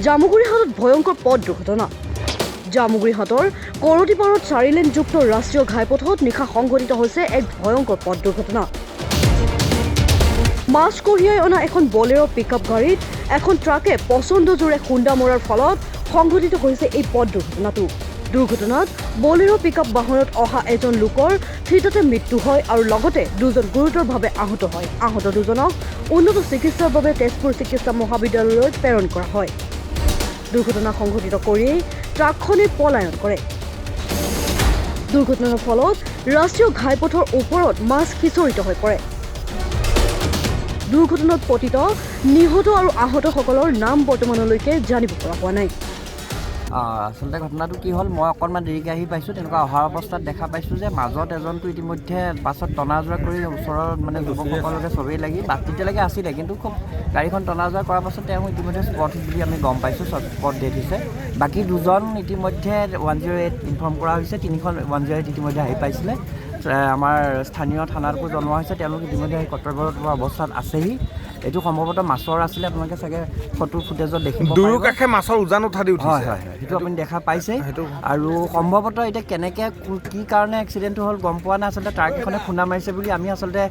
জামুগুৰিহাটত ভয়ংকৰ পথ দুৰ্ঘটনা। জামুগুৰিহাটৰ কৰতিপাৰত 4 লেনযুক্ত ৰাষ্ট্ৰীয় ঘাইপথত নিশা সংঘটিত হৈছে এক ভয়ংকৰ পথ দুৰ্ঘটনা। মাছ কঢ়িয়াই অনা এখন বলেৰো পিকআপ গাড়ীত এখন ট্ৰাকে প্ৰচণ্ডজোৰে খুন্দা মৰাৰ ফলত সংঘটিত হৈছে এই পথ দুৰ্ঘটনাটো। দুৰ্ঘটনাত বলেৰো পিকআপ বাহনত অহা এজন লোকৰ থিতাতে মৃত্যু হয় আৰু লগতে দুজন গুৰুতৰভাৱে আহত হয়। আহত দুজনক উন্নত চিকিৎসাৰ বাবে তেজপুৰ চিকিৎসা মহাবিদ্যালয়লৈ প্ৰেৰণ কৰা হয়। দুৰ্ঘটনা সংঘটিত কৰিয়েই ট্ৰাকখনে পলায়ন কৰে। দুৰ্ঘটনাৰ ফলত ৰাষ্ট্ৰীয় ঘাইপথৰ ওপৰত মাছ সিঁচৰিত হৈ পৰে। দুৰ্ঘটনাত পতিত নিহত আৰু আহতসকলৰ নাম বৰ্তমানলৈকে জানিব পৰা হোৱা নাই। আচলতে ঘটনাটো কি হ'ল, মই অকণমান দেৰিকৈ আহি পাইছোঁ। তেনেকুৱা অহাৰ অৱস্থাত দেখা পাইছোঁ যে মাজত এজনটো ইতিমধ্যে বাছত টনা আজোৰা কৰি ওচৰৰ যুৱকসকলকে চবেই লাগি বাট তেতিয়ালৈকে আছিলে, কিন্তু খুব গাড়ীখন টনা আজোৰা কৰাৰ পাছত তেওঁ ইতিমধ্যে স্পট বুলি আমি গম পাইছোঁ, স্পট ডেথ হৈছে। বাকী দুজন ইতিমধ্যে 108 ইনফৰ্ম কৰা হৈছে, 3খন 108 ইতিমধ্যে আহি পাইছিলে। আমাৰ স্থানীয় থানাতো জনোৱা হৈছে, তেওঁলোক ইতিমধ্যে কৰ্তব্যৰত অৱস্থাত আছেহি। এইটো সম্ভৱতঃ মাছৰ আছিলে, আপোনালোকে চাগে ফটো ফুটেজত দেখিব। দুয়োকাষে মাছৰ উজান উঠা দি উঠিছে। হয়, সেইটো আপুনি দেখা পাইছে। আৰু সম্ভৱতঃ এতিয়া কেনেকৈ কি কাৰণে এক্সিডেণ্টটো হ'ল গম পোৱা নাই। আচলতে ট্ৰাকখনে খুন্দা মাৰিছে বুলি আমি আচলতে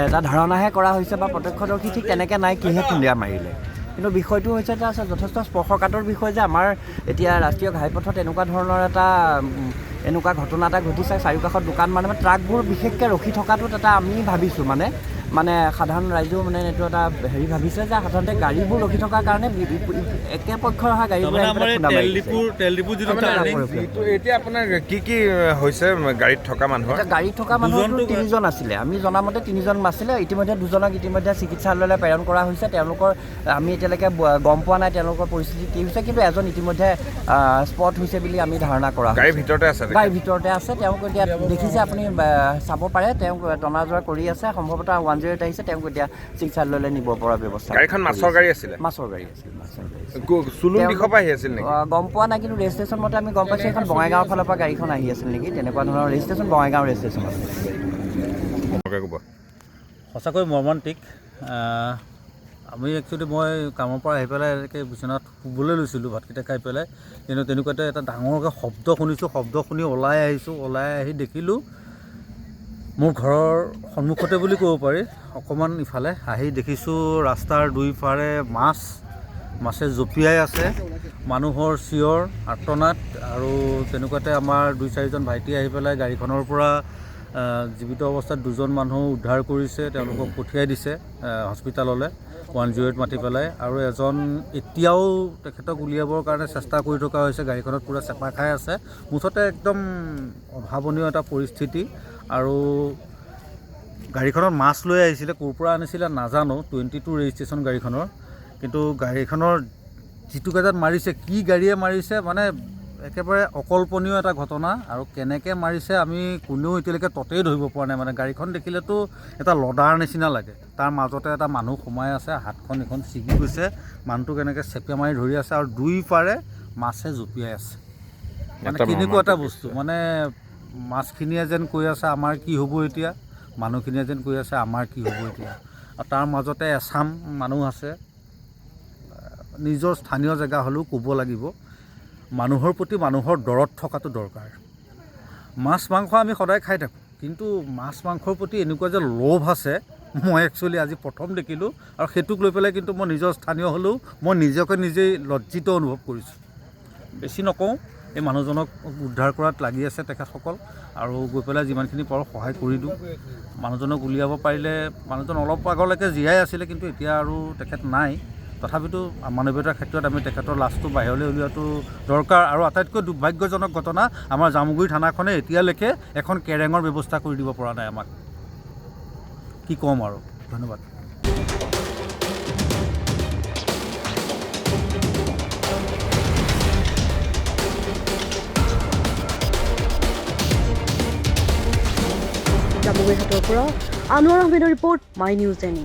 এটা ধাৰণাহে কৰা হৈছে, বা প্ৰত্যক্ষদৰ্শী ঠিক তেনেকৈ নাই কিহে খুন্দা মাৰিলে। কিন্তু বিষয়টো হৈছে এটা যথেষ্ট স্পৰ্শকাতৰ বিষয় যে আমাৰ এতিয়া ৰাষ্ট্ৰীয় ঘাইপথত এনেকুৱা ধৰণৰ এনেকুৱা ঘটনা এটা ঘটিছে। চাৰিওকাষত দোকান ট্ৰাকবোৰ বিশেষকৈ ৰখি থকাটোত এটা আমি ভাবিছোঁ মানে সাধাৰণ ৰাইজেও এইটো এটা ভাবিছে যে সাধাৰণতে গাড়ীবোৰ ৰখি থকাৰ কাৰণে একে পক্ষৰ অহা গাড়ীবোৰ এতিয়া আপোনাৰ কি কি হৈছে গাড়ীত থকা মানুহৰ? গাড়ীত থকা মানুহটো 3জন আছিলে, আমি জনামতে 3জন আছিলে। ইতিমধ্যে দুজনক চিকিৎসালয়লৈ প্ৰেৰণ কৰা হৈছে। তেওঁলোকৰ আমি এতিয়ালৈকে গম পোৱা নাই তেওঁলোকৰ পৰিস্থিতি কি হৈছে, কিন্তু এজন ইতিমধ্যে স্পট হৈছে বুলি আমি ধাৰণা কৰা হয়। গাড়ীৰ ভিতৰতে আছে? গাড়ীৰ ভিতৰতে আছে। তেওঁক এতিয়া দেখিছে, আপুনি চাব পাৰে, তেওঁক টনা আজোৰা কৰি আছে। সম্ভৱতঃ 108 আহিছে, তেওঁক এতিয়া চিকিৎসালয়লৈ নিব পৰা ব্যৱস্থা। গাড়ীখন মাছৰ গাড়ী আছিলে? মাছৰ গাড়ী আছিল। চুলুং দিশৰ পৰা আহি আছিল নেকি? গম পোৱা নাই, কিন্তু ৰেজিষ্ট্ৰেশ্যন মতে আমি গম পাইছোঁ এখন বঙাইগাঁৱৰ ফালৰ পৰা গাড়ীখন আহি আছিল নেকি, তেনেকুৱা ধৰণৰ ৰেজিষ্ট্ৰেশ্যন বঙাইগাঁও ৰেজিষ্ট্ৰেশ্যন আছে। সঁচাকৈ মৰ্মান্তিক। আমি একচুৱেলি মই কামৰ পৰা আহি পেলাই এনেকৈ বিচনাত শুবলৈ লৈছিলোঁ ভাতকেইটা খাই পেলাই, কিন্তু তেনেকুৱাতে এটা ডাঙৰকৈ শব্দ শুনিছোঁ। শব্দ শুনি ওলাই আহিছোঁ। ওলাই আহি দেখিলোঁ মোৰ ঘৰৰ সন্মুখতে বুলি ক'ব পাৰি, অকণমান ইফালে আহি দেখিছোঁ ৰাস্তাৰ দুইফাৰে মাছে জঁপিয়াই আছে। মানুহৰ চিঞৰ আৰ্তনাদ, আৰু তেনেকুৱাতে আমাৰ 2-4জন ভাইটি আহি পেলাই গাড়ীখনৰ পৰা জীৱিত অৱস্থাত 2জন মানুহ উদ্ধাৰ কৰিছে। তেওঁলোকক পঠিয়াই দিছে হস্পিটেললৈ 108 মাতি পেলাই, আৰু এজন এতিয়াও তেখেতক উলিয়াবৰ কাৰণে চেষ্টা কৰি থকা হৈছে। গাড়ীখনত পূৰা চেপা খাই আছে। মুঠতে একদম অভাৱনীয় এটা পৰিস্থিতি। আৰু গাড়ীখনত মাছ লৈ আহিছিলে, ক'ৰ পৰা আনিছিলে নাজানো, 22 ৰেজিষ্ট্ৰেশ্যন গাড়ীখনৰ। কিন্তু গাড়ীখনৰ যিটো গাড়ীত মাৰিছে, কি গাড়ীয়ে মাৰিছে, একেবাৰে অকল্পনীয় এটা ঘটনা। আৰু কেনেকৈ মাৰিছে আমি কোনেও এতিয়ালৈকে ততেই ধৰিব পৰা নাই। গাড়ীখন দেখিলেতো এটা লদাৰ নিচিনা লাগে, তাৰ মাজতে এটা মানুহ সোমাই আছে, হাতখন এখন ছিগি গৈছে, মানুহটো কেনেকৈ চেপিয়া মাৰি ধৰি আছে, আৰু দুইফাৰে মাছে জঁপিয়াই আছে। কেনেকুৱা এটা বস্তু, মাছখিনিয়ে যেন কৈ আছে আমাৰ কি হ'ব এতিয়া, মানুহখিনিয়ে যেন কৈ আছে আমাৰ কি হ'ব এতিয়া। আৰু তাৰ মাজতে এচাম মানুহ আছে, নিজৰ স্থানীয় জেগা হ'লেও ক'ব লাগিব, মানুহৰ প্ৰতি মানুহৰ দৰদ থকাটো দৰকাৰ। মাছ মাংস আমি সদায় খাই থাকোঁ, কিন্তু মাছ মাংসৰ প্ৰতি এনেকুৱা যে লোভ আছে, মই একচুৱেলি আজি প্ৰথম দেখিলোঁ। আৰু সেইটোক লৈ পেলাই কিন্তু মই নিজৰ স্থানীয় হ'লেও মই নিজেই লজ্জিত অনুভৱ কৰিছোঁ। বেছি নকওঁ, এই মানুহজনক উদ্ধাৰ কৰাত লাগি আছে তেখেতসকল, আৰু গৈ পেলাই যিমানখিনি পাৰোঁ সহায় কৰি দিওঁ। মানুহজনক উলিয়াব পাৰিলে, মানুহজন অলপ আগলৈকে জীয়াই আছিলে, কিন্তু এতিয়া আৰু তেখেত নাই। তথাপিতো মানৱীয়তাৰ ক্ষেত্ৰত আমি তেখেতৰ লাছটো বাহিৰলৈ উলিওৱাটো দৰকাৰ। আৰু আটাইতকৈ দুৰ্ভাগ্যজনক ঘটনা, আমাৰ জামুগুৰি থানাখনে এতিয়ালৈকে এখন কেৰেঙৰ ব্যৱস্থা কৰি দিব পৰা নাই। আমাক কি ক'ম আৰু, ধন্যবাদ। জামুগুৰিহাটৰ পৰা আনোৱাৰ আহমেদৰ ৰিপৰ্ট, মাই নিউজ এনি।